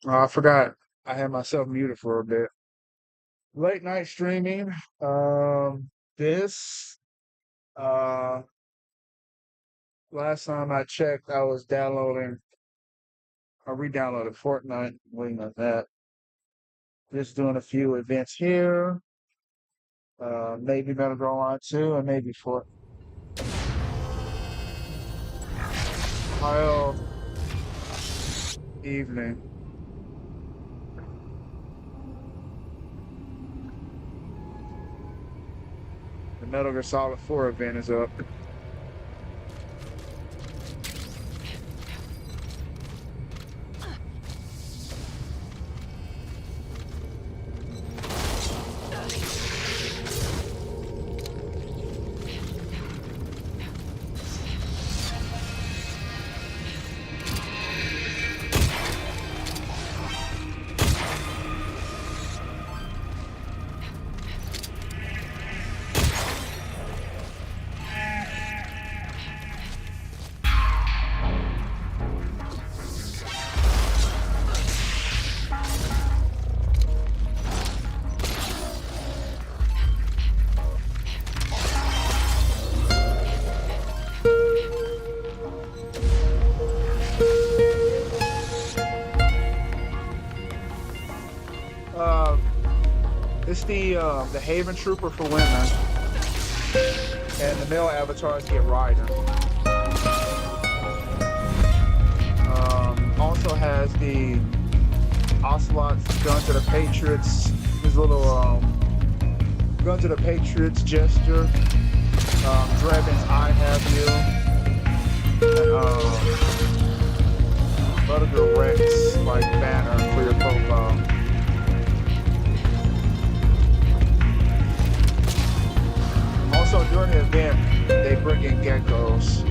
I forgot I had myself muted for a bit. Late night streaming. This uh last time I checked, I was downloading. I re-downloaded Fortnite. Waiting on that. Just doing a few events here. Maybe Metal Gear Online 2, and maybe for Ohio evening. The Metal Gear Solid 4 event is up. It's the Haven Trooper for women, and the male avatars get Ryder. Also has the Ocelot's Gun to the Patriots, his little Gun to the Patriots gesture. Dragon's I Have You, and Buttergirl Rex like banner for your profile. Also, during the event, they bring in geckos.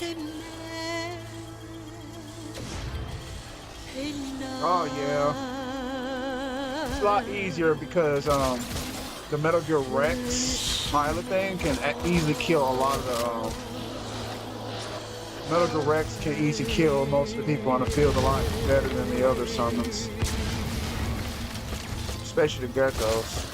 Oh yeah, it's a lot easier because the Metal Gear Rex pilot thing can easily kill a lot of the Metal Gear Rex can easily kill most of the people on the field a lot better than the other summons, especially the geckos.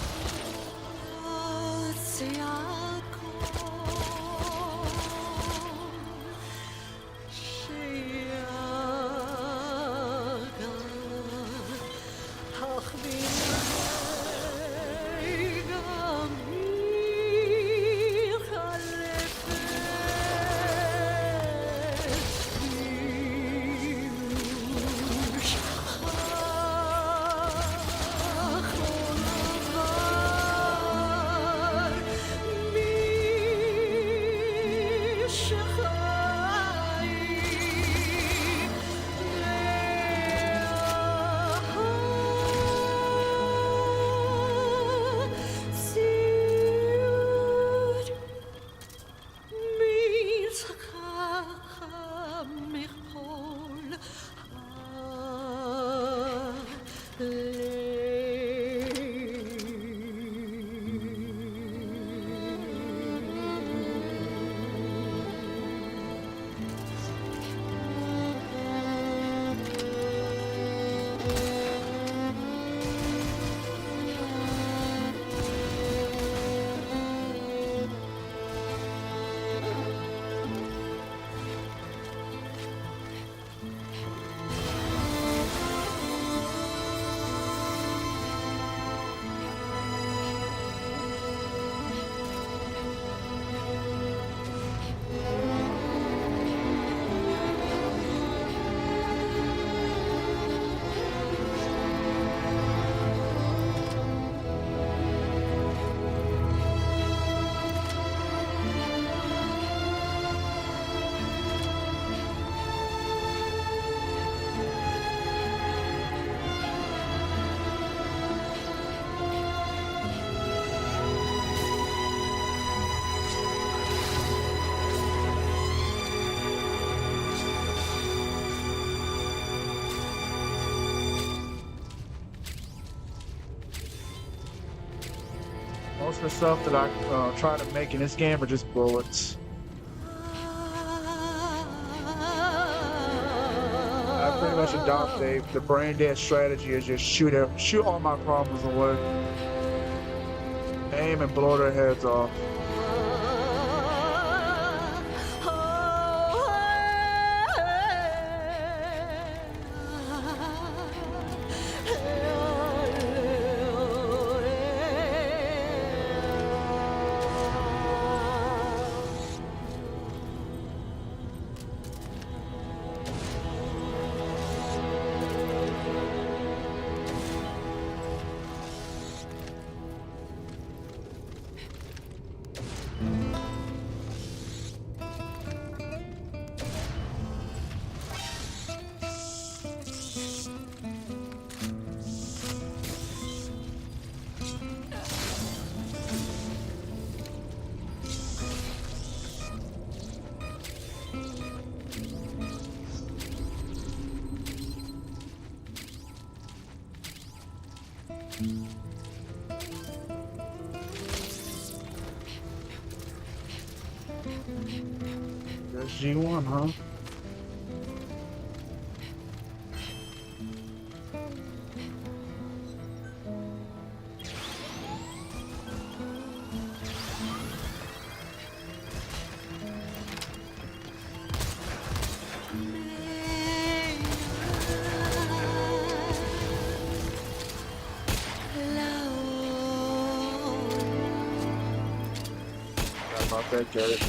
Most of the stuff that I try to make in this game are just bullets. I pretty much adopted the brain dead strategy is just shoot all my problems away. Aim and blow their heads off. There's G1, huh? Forgot about that, Garrett.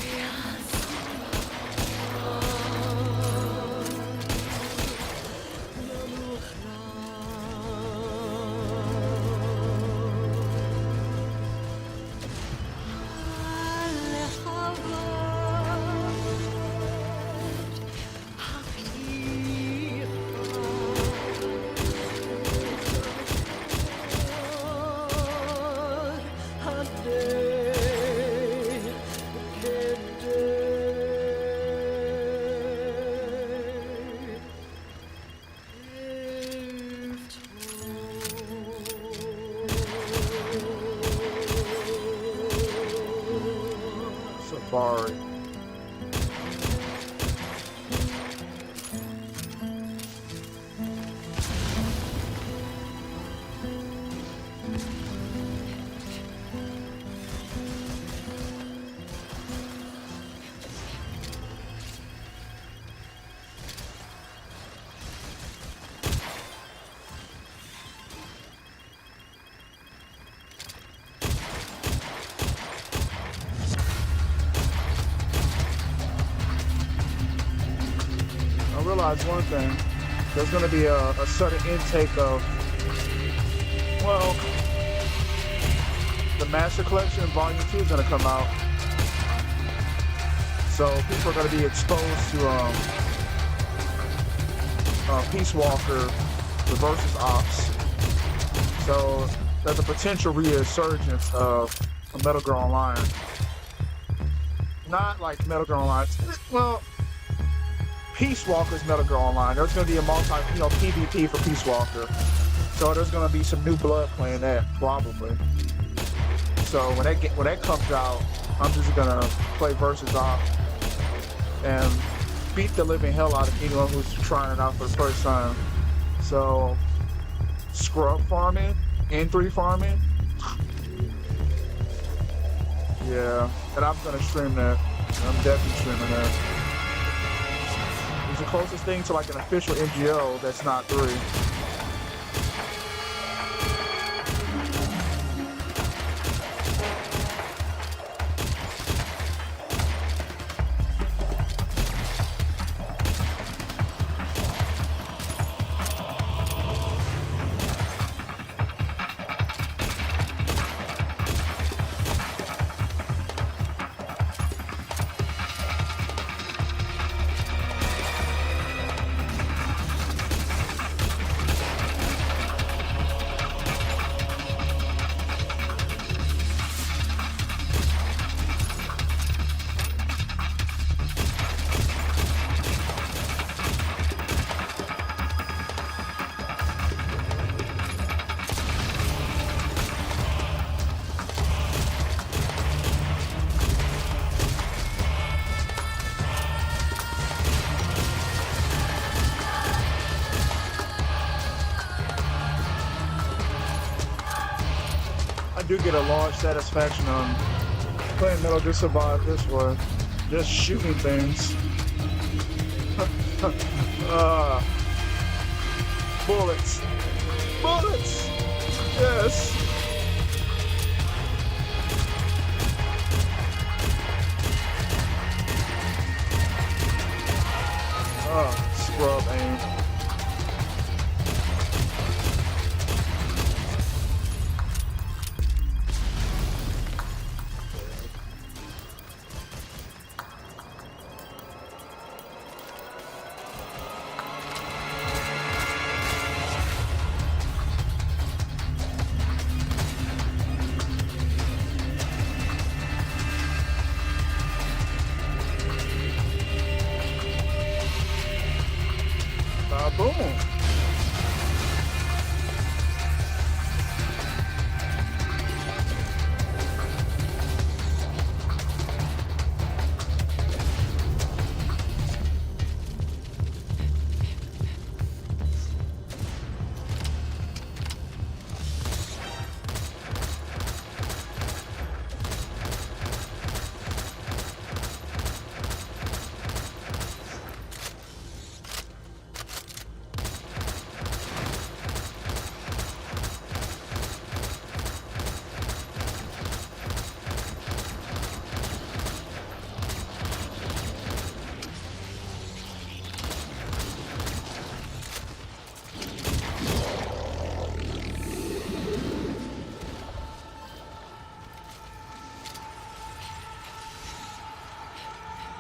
Safari. Realize one thing, there's going to be a sudden intake of, well, the Master Collection Volume 2 is going to come out, so people are going to be exposed to Peace Walker, the Versus Ops, so there's a potential resurgence of Metal Gear Online. Not like Metal Gear Online, well, Peace Walker's Metal Gear Online. There's going to be a PvP for Peace Walker. So there's going to be some new blood playing that, probably. So when that comes out, I'm just going to play Versus Op and beat the living hell out of anyone who's trying it out for the first time. So scrub farming, N3 farming. Yeah, and I'm going to stream that. I'm definitely streaming that. It's the closest thing to like an official MGO that's not 3. I do get a large satisfaction on playing Metal Gear Survive this way. Just shooting things. Bullets. Bullets! Yes! Scrub aim. Boom.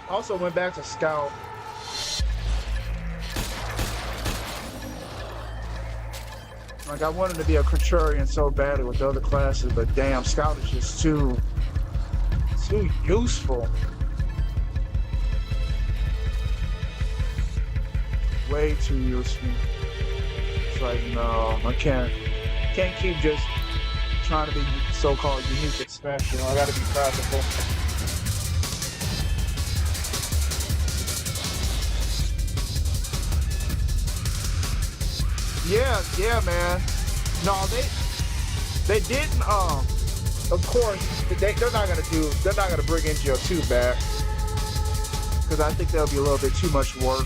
Also went back to Scout. Like I wanted to be a contrarian so badly with the other classes, but damn, Scout is just too useful. Way too useful. It's like no, I can't keep just trying to be so-called unique and special. I gotta be practical. Yeah, man. No, they didn't. Of course, they're not gonna bring MGO2 back because I think that'll be a little bit too much work.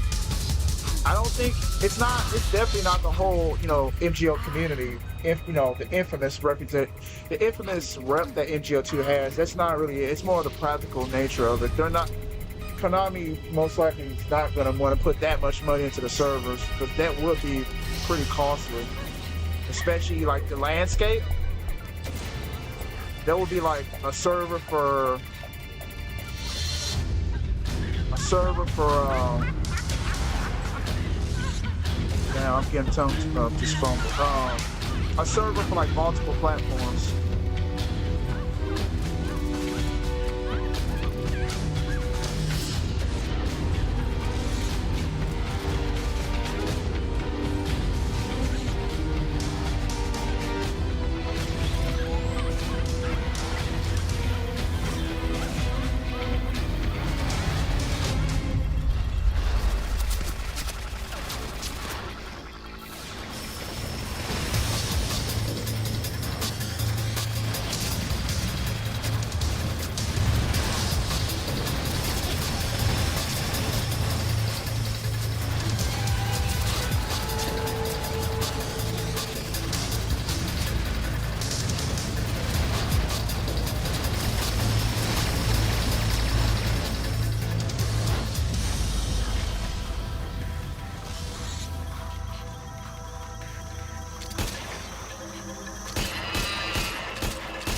I don't think it's definitely not the whole, MGO community. The infamous rep that MGO2 has. That's not really it. It's more of the practical nature of it. Konami most likely is not going to want to put that much money into the servers because that would be pretty costly, especially like the landscape. That would be like a server for now I'm getting tongues up this phone. A server for like multiple platforms.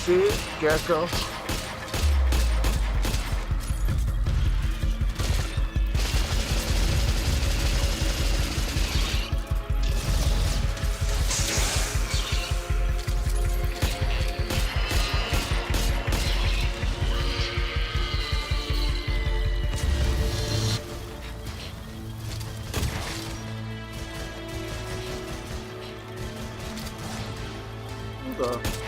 See it? Gecko. Okay.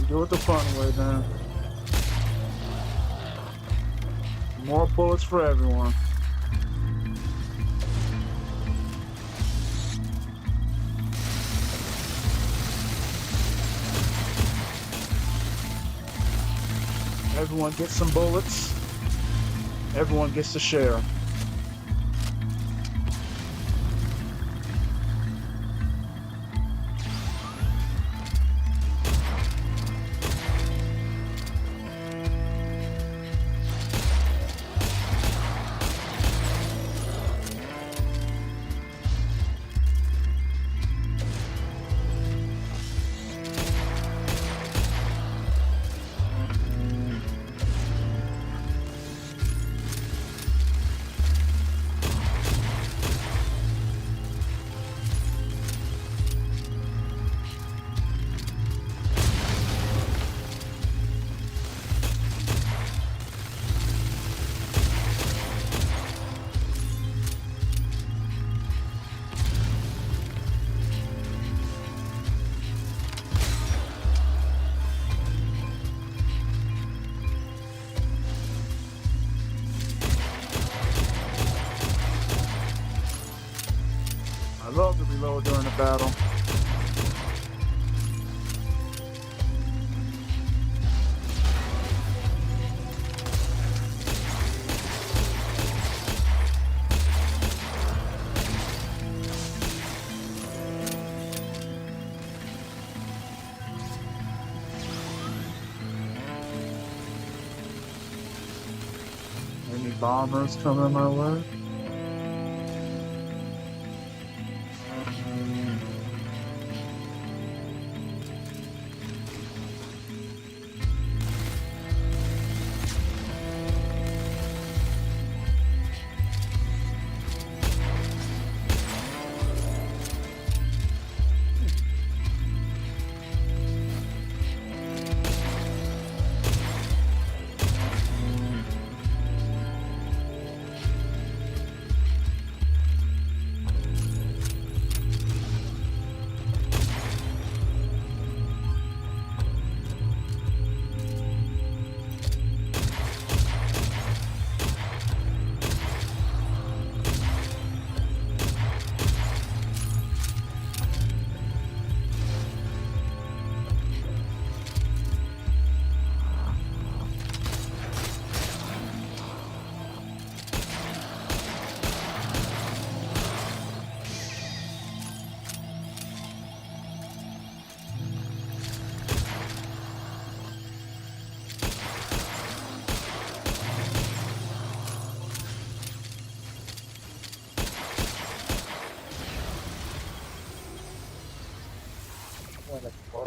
Do it the fun way, man. More bullets for everyone. Everyone gets some bullets. Everyone gets to share. I love to reload during the battle. Any bombers coming my way?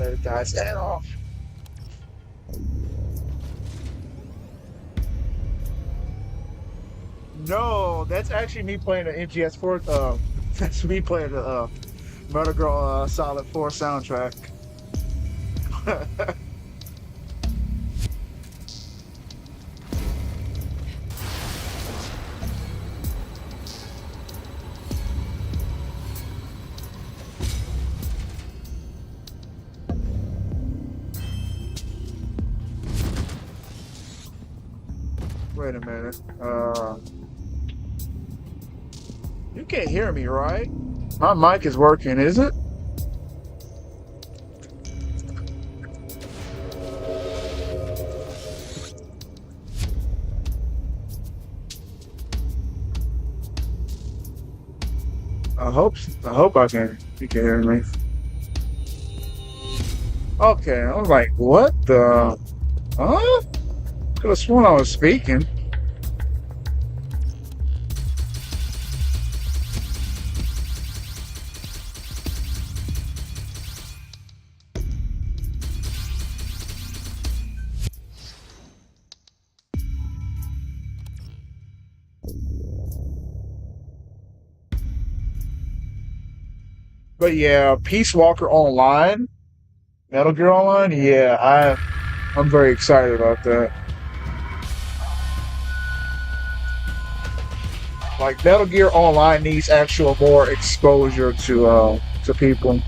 Let the guy's head off. No, that's actually me playing the MGS4. That's me playing the Metal Gear Solid 4 soundtrack. Wait a minute. You can't hear me, right? My mic is working, is it? I hope you can hear me. Okay, I was like, what the? Huh? Could have sworn I was speaking. But yeah, Peace Walker Online, Metal Gear Online, yeah, I'm very excited about that. Like Metal Gear Online needs actual more exposure to people.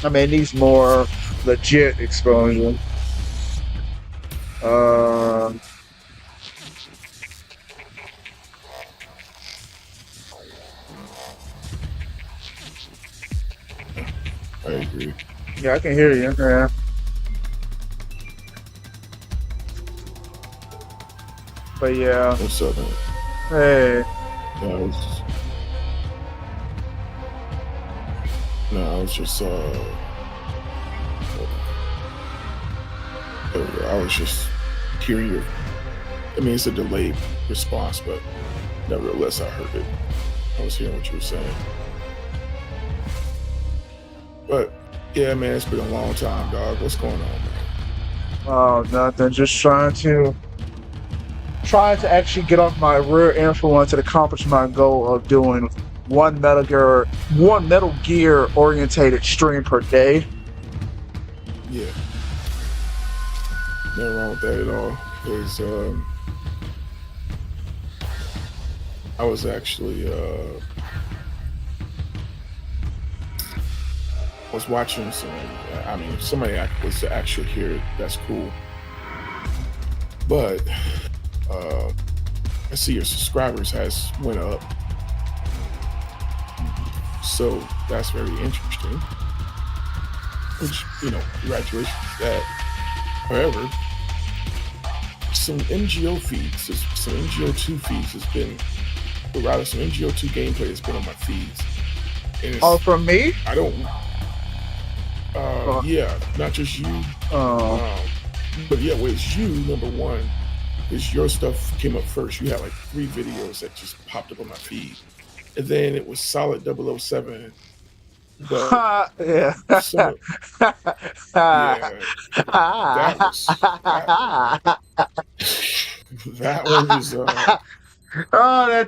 I mean, it needs more legit exposure. I agree. Yeah, I can hear you. Yeah. But yeah. What's up, man? Hey. Yeah, I was just I was just hearing your. I mean, it's a delayed response, but nevertheless, I heard it. I was hearing what you were saying. But yeah, man, it's been a long time, dog. What's going on, man? Oh, nothing. Just trying to actually get off my rear influence and accomplish my goal of doing one Metal Gear orientated stream per day. Yeah. Nothing wrong with that at all. Because I was actually was watching some. I mean, if somebody was to actually hear it, that's cool. But I see your subscribers has went up, so that's very interesting. Which, congratulations for that. However, some MGO feeds, some MGO2 feeds has been, or rather, some MGO2 gameplay has been on my feeds. And Oh, from me? I don't. Yeah, not just you. But yeah, well, it's you, number one, is your stuff came up first. You had like 3 videos that just popped up on my feed. And then it was Solid 007. But Yeah. some, yeah, that one was Oh,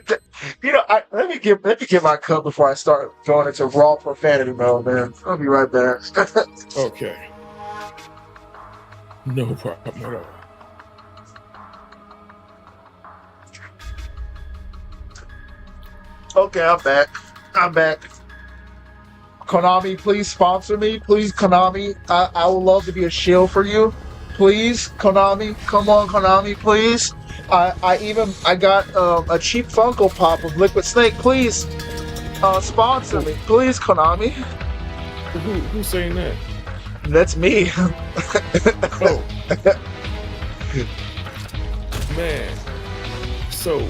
let me get my cup before I start going into raw profanity mode, man. I'll be right back. okay. No problem at all. Okay, I'm back. Konami, please sponsor me. Please, Konami. I would love to be a shield for you. Please, Konami. Come on, Konami, please. I got a cheap Funko Pop of Liquid Snake. Please, sponsor me. Please, Konami. Who's saying that? That's me. Oh. Man. So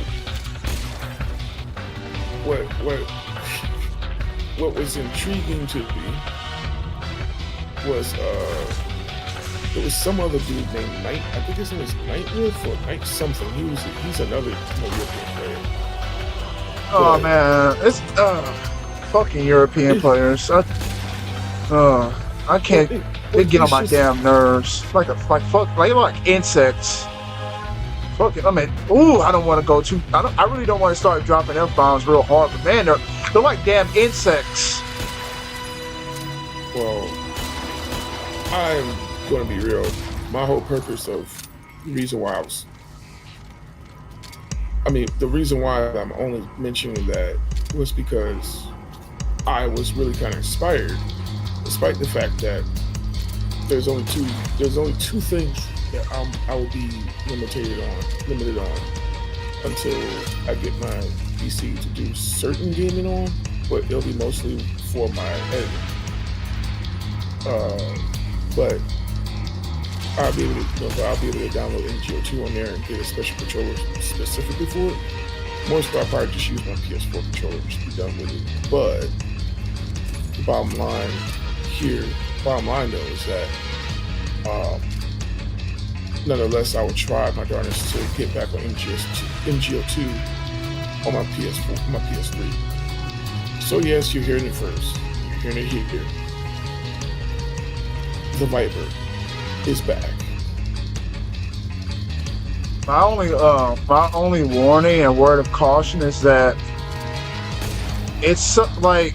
what was intriguing to me was there was some other dude named Knight. I think his name was Nightwolf or Knight something. He's another European player. Oh man, it's fucking European players. I can't. They get on my damn nerves. Like insects. Fuck it. I mean, I don't want to go too. I really don't want to start dropping F-bombs real hard. But man, they're like damn insects. Well, I'm going to be real. My whole purpose of the reason why the reason why I'm only mentioning that was because I was really kind of inspired, despite the fact that there's only two things that I will be limited on until I get my PC to do certain gaming on, but it'll be mostly for my editing. But I'll be able to download MGO2 on there and get a special controller specifically for it. Most of I'll probably just use my PS4 controller just to be done with it. But the bottom line though is that nonetheless I would try my darndest to get back on MGO2 on my PS4, my PS3. So yes, you're hearing it first. You're hearing it here. The Viper is back. My only warning and word of caution is that it's like,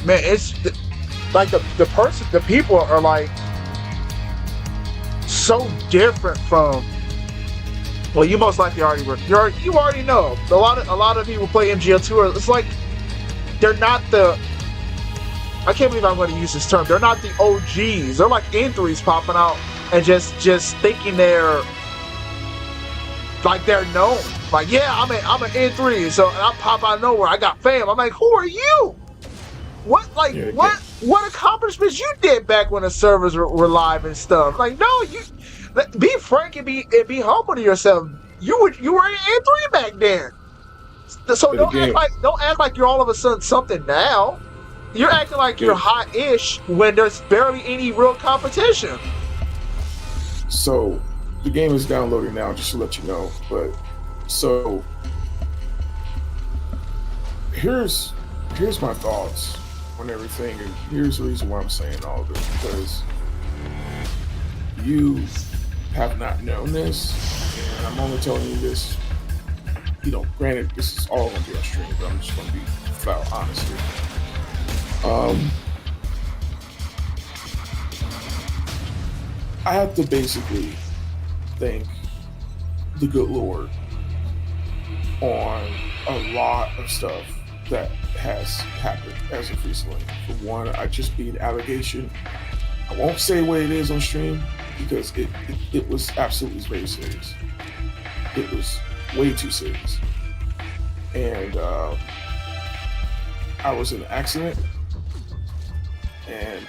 man, it's like the people are like so different from. Well, you most likely already know. A lot of people play MGO2. It's like they're not the. I can't believe I'm going to use this term. They're not the OGs. They're like N3s popping out and just thinking they're known. Like, yeah, I'm an N3, so I pop out of nowhere. I got fame. I'm like, who are you? What accomplishments you did back when the servers were live and stuff? Like, no, you be frank and be humble to yourself. You were an N3 back then. So don't act like you're all of a sudden something now. You're acting like you're hot-ish when there's barely any real competition. So the game is downloading now, just to let you know. But so here's my thoughts on everything, and here's the reason why I'm saying all of this, because you have not known this, and I'm only telling you this. Granted, this is all going to be on stream, but I'm just going to be flat honest here. I have to basically thank the good Lord on a lot of stuff that has happened as of recently. For one, I just beat an allegation. I won't say what it is on stream because it was absolutely very serious. It was way too serious. And I was in an accident. And,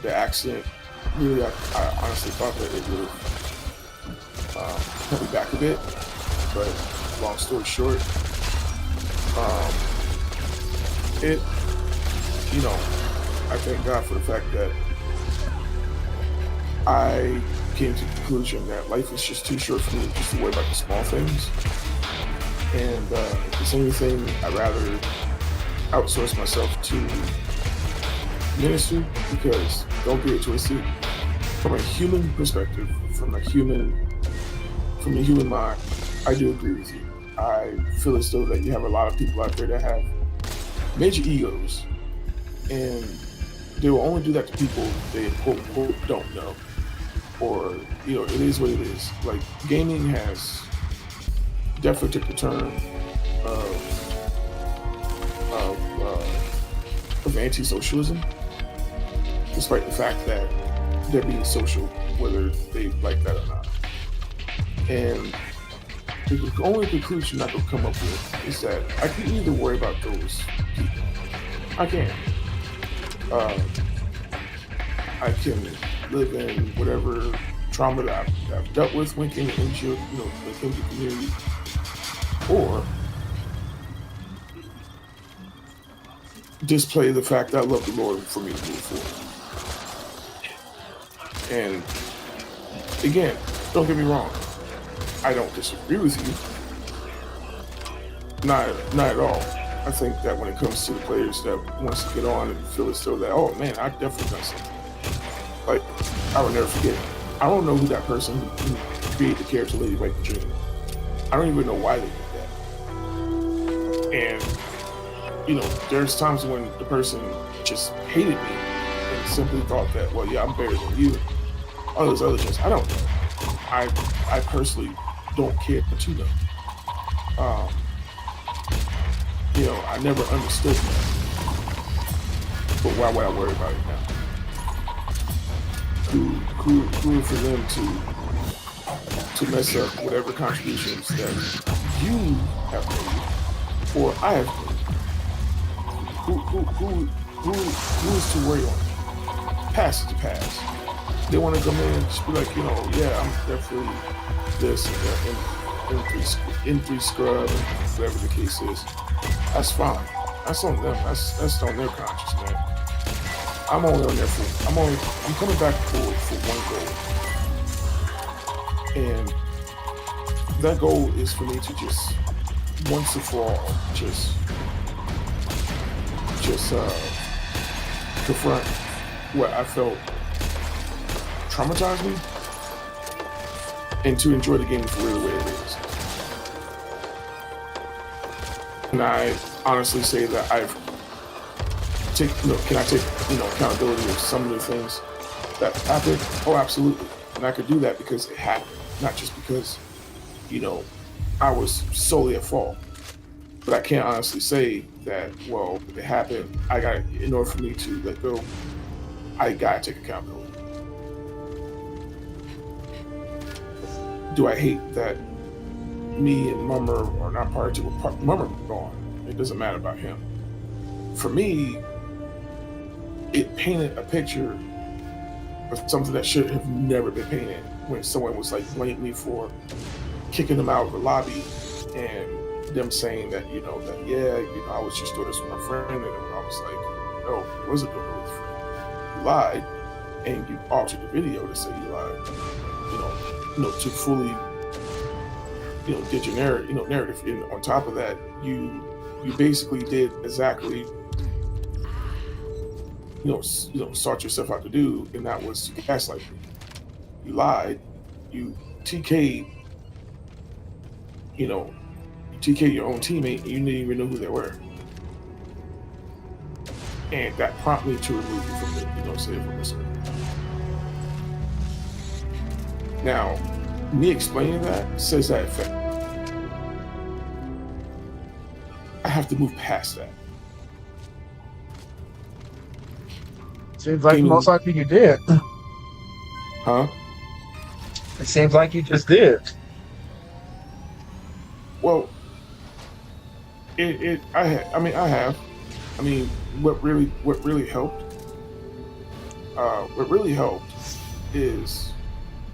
the accident, really, I honestly thought that it would have held me back a bit. But long story short, I thank God for the fact that I came to the conclusion that life is just too short for me just to worry about the small things. And if there's anything, I'd rather outsource myself to ministry, because don't get it twisted. From a human perspective, from the human mind, I do agree with you. I feel as though that you have a lot of people out there that have major egos, and they will only do that to people they quote unquote don't know, or it is what it is. Like, gaming has definitely took the turn of anti-socialism, despite the fact that they're being social, whether they like that or not. And the only conclusion I could come up with is that I can either worry about those people. I can. I can live in whatever trauma that I've dealt with within the NGO, within the community, or display the fact that I love the Lord for me to move forward. And again, don't get me wrong, I don't disagree with you. Not at all. I think that when it comes to the players that wants to get on and feel as though that, oh man, I definitely done something. Like, I will never forget. I don't know who that person who created the character Lady White and Dream. I don't even know why they did that. And there's times when the person just hated me and simply thought that, well, yeah, I'm better than you. All those other things, I don't know. I personally don't care to know. I never understood that. But why would I worry about it now? Who for them to mess up whatever contributions that you have made or I have made? Who is to worry on? Past is the past. They want to come in and just be like, yeah, I'm definitely this and that, in3 scrub, and whatever the case is. That's fine. That's on them. That's on their conscience, man. I'm only on there I'm coming back for one goal. And that goal is for me to just once and for all just confront what I felt traumatized me and to enjoy the game for real the way it is. And I honestly say that can I take accountability of some of the things that happened? Oh, absolutely. And I could do that because it happened, not just because, I was solely at fault. But I can't honestly say that, well, it happened. In order for me to let go, I gotta take accountability. Do I hate that me and Mummer are not party to Mummer gone? It doesn't matter about him. For me, it painted a picture of something that should have never been painted when someone was like blaming me for kicking them out of the lobby and them saying that, I was just doing this with my friend, and I was like, no, you wasn't doing it with a friend. You lied, and you altered the video to say you lied. To fully, did your narrative. And on top of that, you basically did exactly, sought yourself out to do, and that was to gaslight me. You lied, you TK'd, you TK'd your own teammate, and you didn't even know who they were. And that prompted me to remove you from the server. Now, me explaining that says that effect. I have to move past that. Seems like most likely you did. Huh? It seems like you just did. Well, I have. What really helped? What really helped is,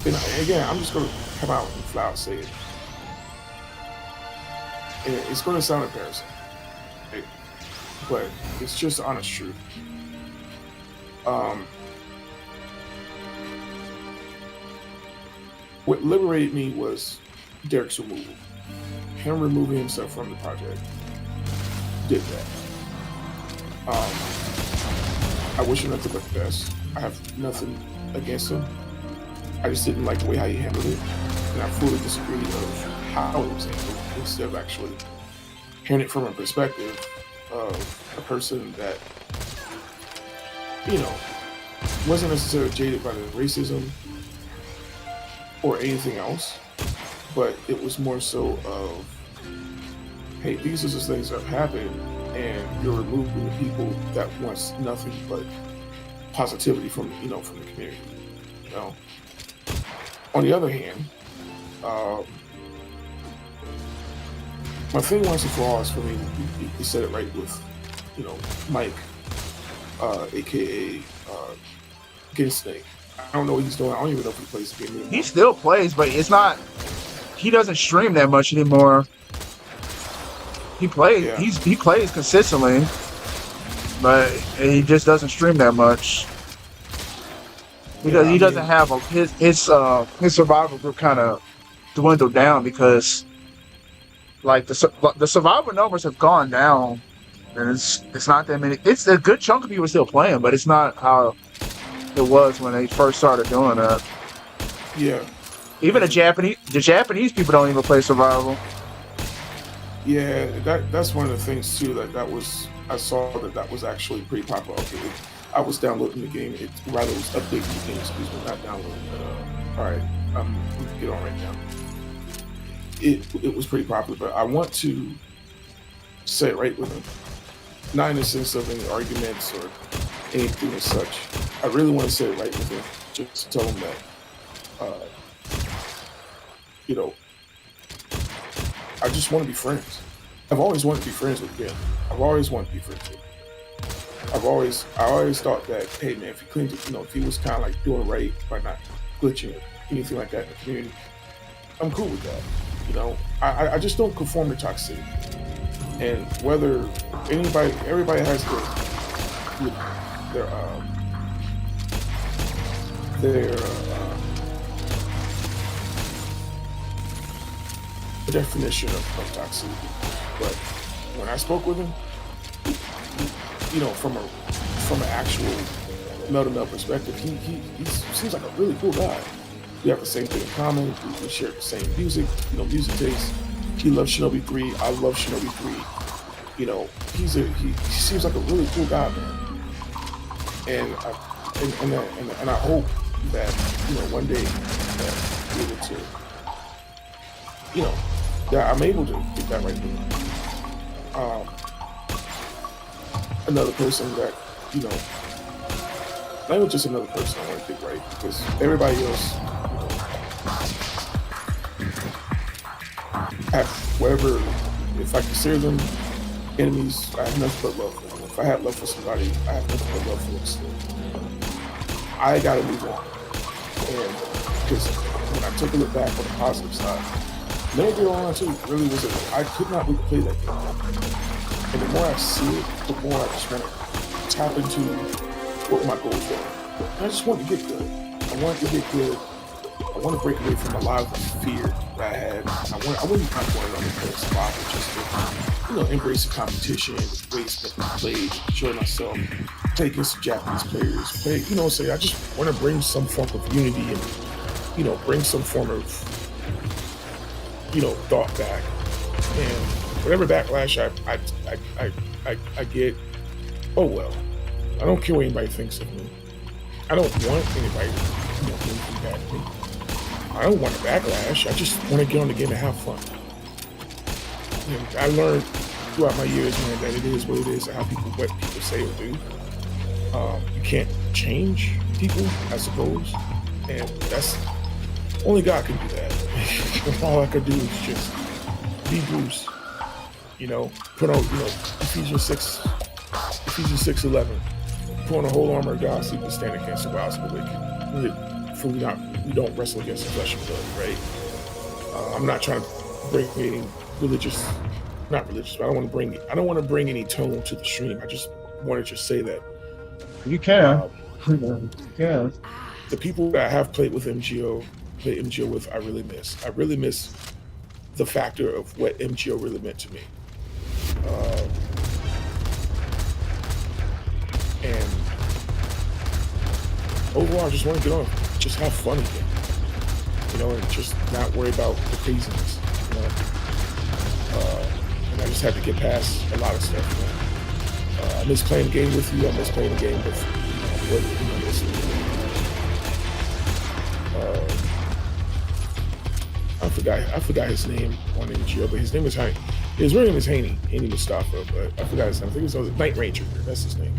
and again, I'm just going to come out and flat out say it. And it's going to sound embarrassing, but it's just the honest truth. What liberated me was Derek's removal. Him removing himself from the project did that. I wish him nothing but the best. I have nothing against him. I just didn't like the way how he handled it, and I fully disagree of how it was handled, instead of actually hearing it from a perspective of a person that, wasn't necessarily jaded by the racism or anything else, but it was more so of, hey, these are just things that have happened, and you're removing the people that wants nothing but positivity from the community. On the other hand, my thing once and for all is for me. You said it right with, Mike, aka Get Snake. I don't know what he's doing. I don't even know if he plays the game anymore. He still plays, but it's not. He doesn't stream that much anymore. He plays. Yeah. He plays consistently, but he just doesn't stream that much. He doesn't have his survival group kind of dwindled down because, like, the survivor numbers have gone down and it's not that many. It's a good chunk of people still playing, but it's not how it was when they first started doing that. Yeah. Even the Japanese people don't even play survival. Yeah, that's one of the things too. I saw that was actually pretty popular. Okay, I was downloading the game. It was updating the game. Excuse me, not downloading. All right, we can get on right now. It was pretty popular, but I want to say it right with him. Not in the sense of any arguments or anything as such. I really want to say it right with him. Just to tell him that, I just want to be friends. I've always wanted to be friends with him. I've always wanted to be friends with him. I always thought that, hey man, if he cleaned, if he was kind of like doing right by not glitching or anything like that in the community, I'm cool with that. I just don't conform to toxicity. And whether everybody has their definition of toxicity. But when I spoke with him, from an actual male-to-male perspective, he seems like a really cool guy. We have the same thing in common. We share the same music, music taste. He loves Shinobi 3. I love Shinobi 3. He seems like a really cool guy, man. And I hope that one day that I'm able to, that I'm able to get that right there. Another person that not even just another person I want to get right, because everybody else, whatever, if I consider them enemies, I have nothing but love for them. If I had love for somebody, I have nothing but love for them still. I gotta move on. And because when I took a look back on the positive side, Metal Gear Online 2 really was I could not really play that game. And the more I see it, the more I just want to tap into what my goals were. I just want to get good. I want to get good. I want to break away from a lot of the fear that I had. I wouldn't kind of want to play survival just to, embrace the competition, ways to play, enjoy myself, play against some Japanese players, play, say I just want to bring some form of unity and, bring some form of, thought back. And whatever backlash I get, oh well. I don't care what anybody thinks of me. I don't want anybody to do anything bad to me. I don't want a backlash. I just want to get on the game and have fun. And I learned throughout my years, man, that it is what it is and what people say or do. You can't change people, I suppose. And that's only God can do that. All I could do is just be Bruce. Put on, Ephesians 6:11. Put on the whole armor of God so you can stand against the wiles of the wicked. For we don't wrestle against the flesh and blood, right? I'm not trying to bring any not religious, but I don't want to bring any tone to the stream. I just wanted to say that. You can. Yeah. The people that I have played MGO with, I really miss. I really miss the factor of what MGO really meant to me. And overall, I just want to get on, just have fun again, and just not worry about the craziness, and I just had to get past a lot of stuff, I miss playing a game with you. I miss playing a game with I forgot his name on MGO, but his name is Haney. His real name is Haney Mustafa, but I forgot his name. I think it was Night Ranger. That's his name.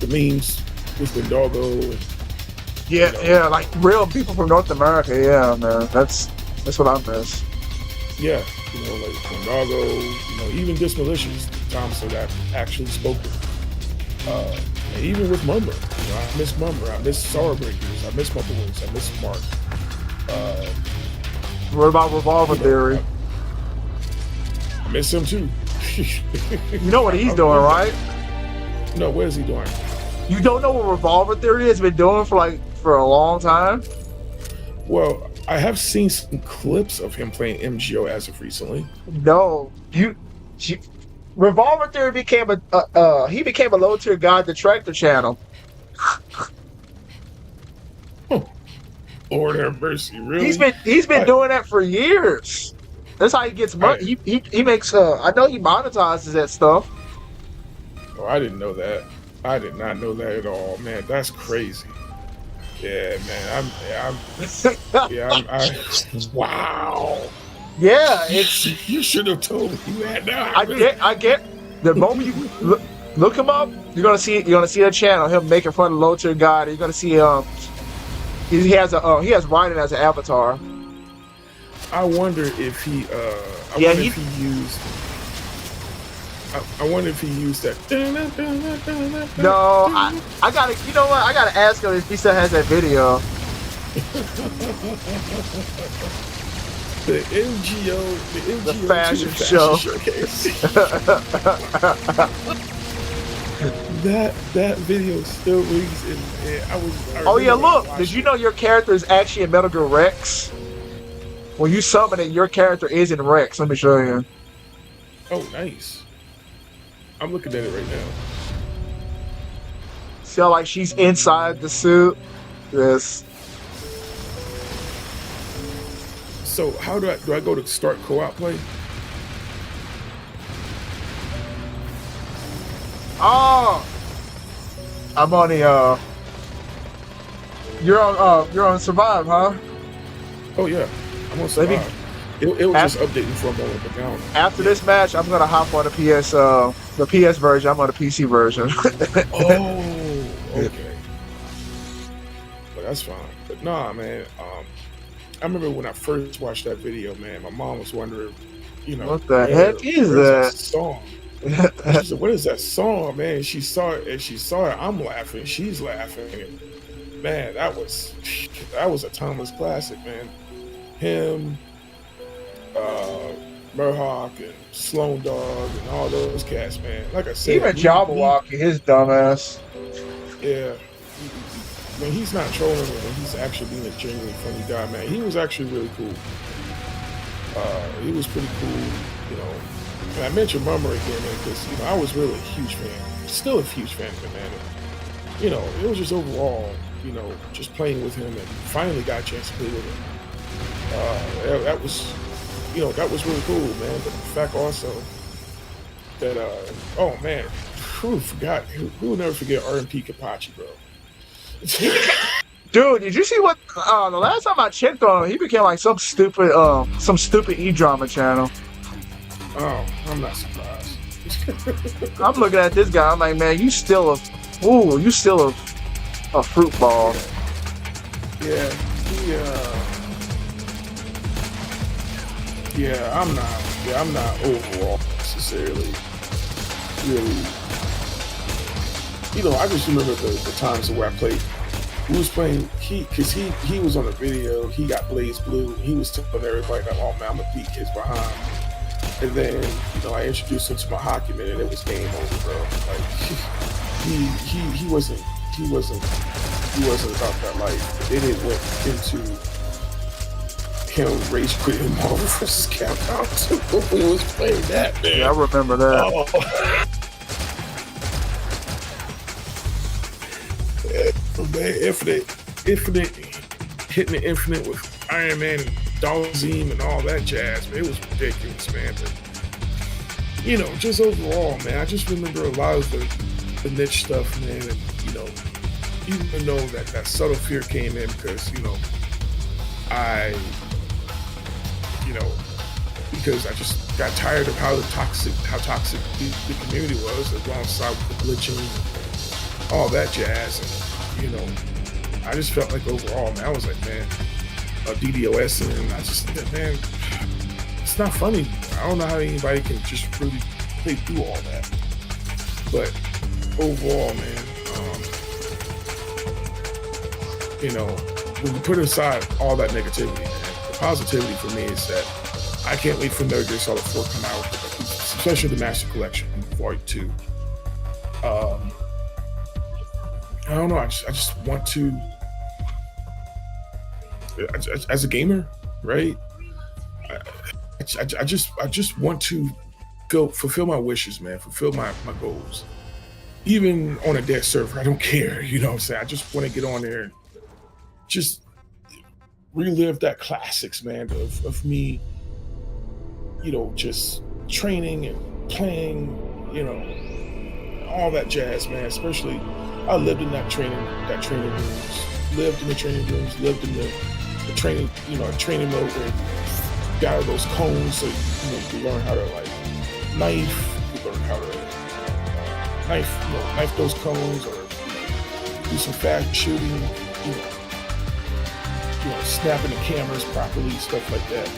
The memes with Wendigo. And, yeah, like real people from North America. Yeah, man, that's what I miss. Yeah, like Wendigo. Even Dis Malicious, Thomas that I actually spoke with. And even with Mumber, I miss Mumber. I miss Sour-Breakers. I miss Mufflewings. I miss Mark. What about Revolver Theory? I miss him too. You know what he's doing, right? No, what is he doing? You don't know what Revolver Theory has been doing for a long time? Well, I have seen some clips of him playing MGO as of recently. No, Revolver Theory became he became a low tier guide to Tractor Channel. Lord have mercy, really? He's been doing that for years. That's how he gets money. He makes I know he monetizes that stuff. Oh, I didn't know that. I did not know that at all, man. That's crazy. Yeah, man. Wow. Yeah, you should have told me that. Now I get. The moment you look him up, you're gonna see the channel. Him making fun of low tier guy. You're gonna see he has writing as an avatar. I wonder if he I wonder if he used that. No, I gotta. You know what? I gotta ask him if he still has that video. The MGO the fashion show. Showcase. that video still rings in my head. Oh yeah, look! Did you know your character is actually in Metal Gear Rex? When you summon it, your character is in Rex. Let me show you. Oh, nice. I'm looking at it right now. See how like she's inside the suit? Yes. So how do I go to start co-op play? Oh, I'm on the you're on Survive, huh? Oh yeah, I'm on Survive. It was just updating for a moment, but now after this match, I'm gonna hop on the PS version. I'm on the PC version. Oh, okay. But that's fine. But nah, man. I remember when I first watched that video, man. My mom was wondering, you know, what the heck is that song? She said, "What is that song, man?" She saw it, and she saw it. I'm laughing. She's laughing. And man, that was a timeless classic, man. Him, Murhawk, and Sloan Dog, and all those cats, man. Like I said, even Jabberwocky, his dumbass. Yeah. When he's not trolling, when he's actually being a genuinely funny guy, man. He was actually really cool. He was pretty cool, you know. And I mentioned Mummer again, man, because, you know, I was really a huge fan. Still a huge fan of him, man. And, you know, it was just overall, you know, just playing with him and finally got a chance to play with him. That was, you know, that was really cool, man. But the fact also that, oh, man, who will never forget RMP Kapachi, bro? Dude, did you see what the last time I checked on him, he became like some stupid e-drama channel. Oh, I'm not surprised. I'm looking at this guy, I'm like, man, you still a fruit ball. Yeah, I'm not overall necessarily really. You know, I just remember the times where I played. We was playing, because he was on a video, he got Blaze Blue, he was telling everybody that, oh man, I'm gonna beat kids behind. And then, you know, I introduced him to my hockey man, and it was game over, bro. Like, he wasn't about that life. Then it went into him rage quitting Marvel vs. Capcom 2 when we was playing that, man. Yeah, I remember that. Oh. Man, Infinite hitting the Infinite with Iron Man and Dalzim and all that jazz, man. It was ridiculous, man. But, you know, just overall, man, I just remember a lot of the niche stuff, man. And, you know, even though that subtle fear came in because, you know, because I just got tired of how toxic the community was, alongside with the glitching and all that jazz. And, you know, I just felt like overall, man, I was like, man, DDoS, and I just said, man, it's not funny. I don't know how anybody can just really play through all that. But overall, man, you know, when you put aside all that negativity, man, the positivity for me is that I can't wait for Metal Gear Solid 4 to come out, especially the Master Collection, Volume 2. I don't know. I just want to, as a gamer, right? I just want to fulfill my wishes, man. Fulfill my goals. Even on a dead server, I don't care. You know what I'm saying? I just want to get on there and just relive that classics, man, of me, just training and playing, all that jazz, man. Especially, I lived in that training rooms, lived in the training rooms, lived in the training, training mode where you got all those cones, so you learn how to knife, you learn how to knife those cones, or do some fast shooting, snapping the cameras properly, stuff like that.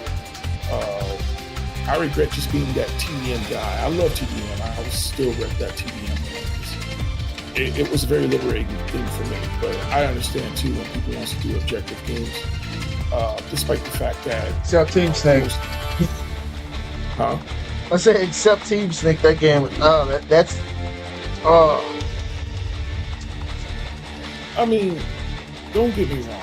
I regret just being that TDM guy. I love TDM. I would still rep that TDM. It was a very liberating thing for me, but I understand too when people want to do objective games, despite the fact that except Team Snake. Huh? I say except Team Snake. That game. That's. I mean, don't get me wrong.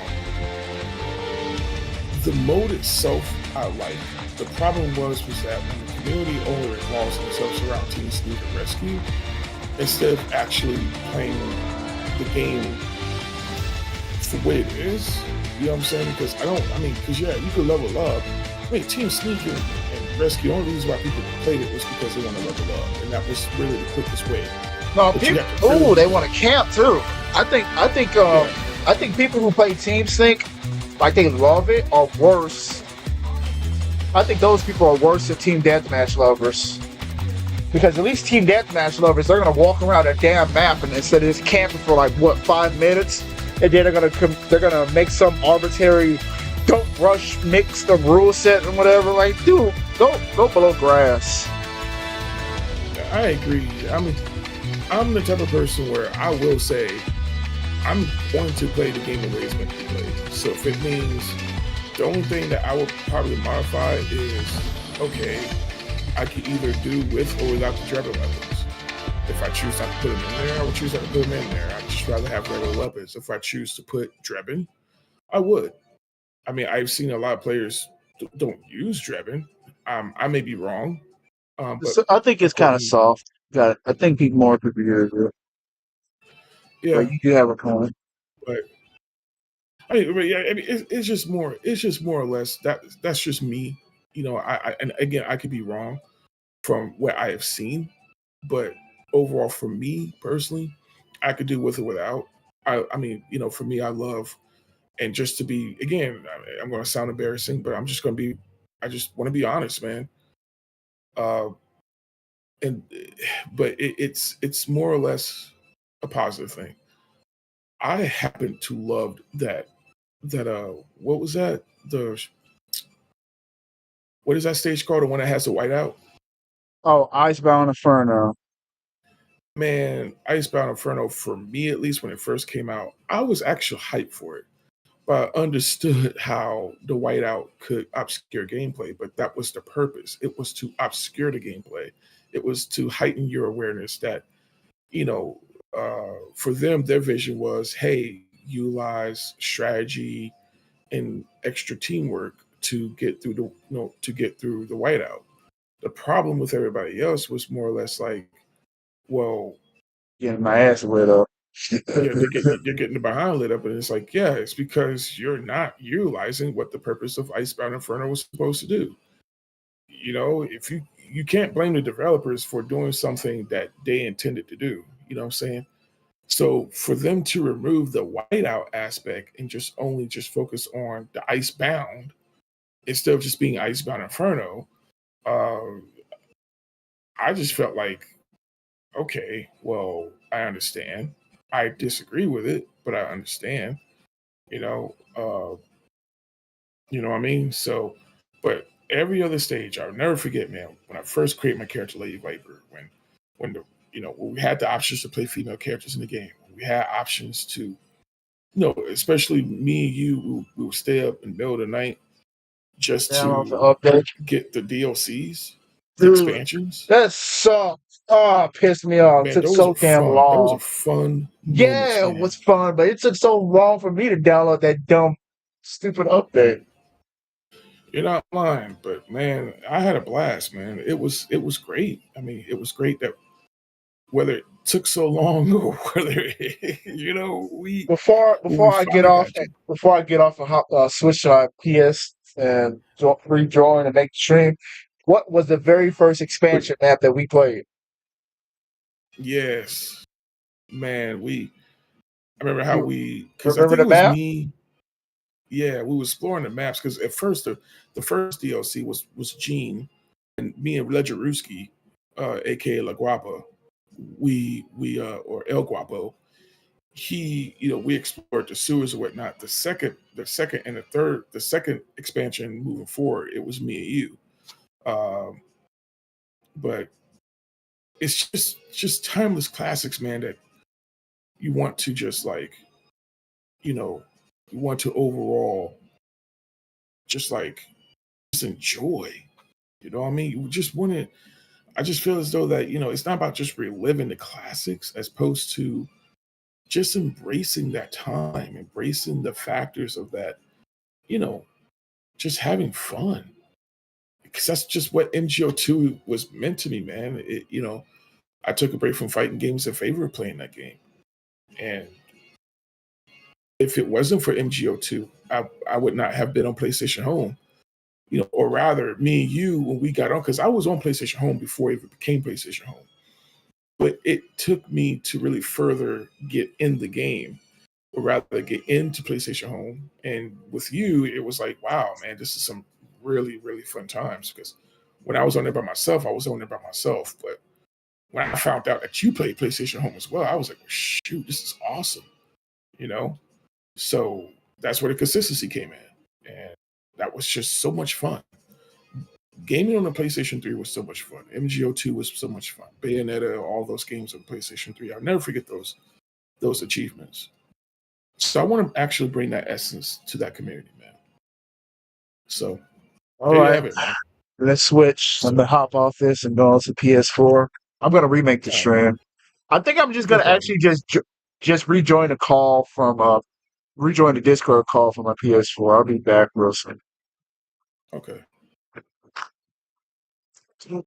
The mode itself, I like. The problem was that when the community only revolves themselves around Team Sneak and Rescue, instead of actually playing the game for what it is, you know what I'm saying? Because you could level up. Team Sneak and Rescue, the only reason why people played it was because they want to level up, and that was really the quickest way. No, they want to camp too. I think people who play Team Sneak, they love it, are worse. I think those people are worse than Team Deathmatch lovers. Because at least Team Deathmatch lovers, they're gonna walk around a damn map and instead of just camping for 5 minutes, and then they're gonna make some arbitrary don't rush mix the rule set and whatever. Dude, go below grass. I agree. I'm the type of person where I will say I'm going to play the game the way it's meant to be played. So if it means the only thing that I would probably modify is, okay, I can either do with or without the Drebin weapons. If I choose not to put them in there, I would choose not to put them in there. I'd just rather have regular weapons. If I choose to put Drebin, I would. I've seen a lot of players don't use Drebin. I may be wrong. But I think it's kind of soft. I think more people use it. Yeah, you do have a point. But it's just more. It's just more or less that's just me. And again, I could be wrong from what I have seen, but overall, for me personally, I could do with or without. For me, I love, and just to be, again, I'm going to sound embarrassing, but I just want to be honest, man. But it's more or less a positive thing. I happen to love that what was that? What is that stage called? The one that has the whiteout? Oh, Icebound Inferno. Man, Icebound Inferno, for me at least, when it first came out, I was actually hyped for it. But I understood how the whiteout could obscure gameplay, but that was the purpose. It was to obscure the gameplay. It was to heighten your awareness that, for them, their vision was, hey, utilize strategy and extra teamwork to get through the whiteout. The problem with everybody else was more or less well, getting my ass lit up. They're getting the behind lit up, and it's it's because you're not utilizing what the purpose of Icebound Inferno was supposed to do. If you can't blame the developers for doing something that they intended to do. You know what I'm saying? So for them to remove the whiteout aspect and just focus on the Icebound instead of just being Icebound Inferno, I just felt okay, well, I understand. I disagree with it, but I understand. You know what I mean? So, but every other stage, I'll never forget, man, when I first created my character, Lady Viper, when we had the options to play female characters in the game, we had options to, especially me and you, we would stay up in the middle of the night just to get the DLCs, the expansions. That sucked. Oh, it pissed me off. It took so damn long. That was a fun. Yeah, it was fun, but it took so long for me to download that dumb, stupid update. You're not lying, but man, I had a blast, man. It was great. I mean, it was great that whether it took so long or whether we Before when we I get finally off got to. and switch to my PS and rejoin and make the stream, what was the very first But expansion map that we played? yes, man, I remember how You because I remember think the it was map? me. Yeah, we were exploring the maps because at first the first DLC was Gene and me and Ledgeruski, aka La Guapa, we or El Guapo. We explored the sewers and whatnot. The second and the second expansion moving forward, it was me and you. Um, but it's just timeless classics, man. That you want to just like you know you want to overall just like just enjoy. You know what I mean? You just want to. I just feel as though that it's not about just reliving the classics as opposed to just embracing that time, embracing the factors of that, you know, just having fun. Because that's just what MGO2 was meant to me, man. I took a break from fighting games in favor of playing that game. And if it wasn't for MGO2, I would not have been on PlayStation Home. Or rather, me and you, when we got on, because I was on PlayStation Home before it even became PlayStation Home. But it took me to really further get in the game, or rather get into PlayStation Home. And with you, it was like, wow, man, this is some really, really fun times. Because when I was on there by myself, I was on there by myself. But when I found out that you played PlayStation Home as well, I was like, well, shoot, this is awesome. You know? So that's where the consistency came in. And that was just so much fun. Gaming on the PlayStation 3 was so much fun. MGO2 was so much fun. Bayonetta, all those games on PlayStation 3. I'll never forget those achievements. So I want to actually bring that essence to that community, man. So All there you right, have it, man. let's switch. I'm So gonna hop off this and go on to PS4. I'm gonna remake the all right, stream. I think I'm just no gonna problem. actually just rejoin the call from rejoin the Discord call from my PS4. I'll be back real soon. Okay.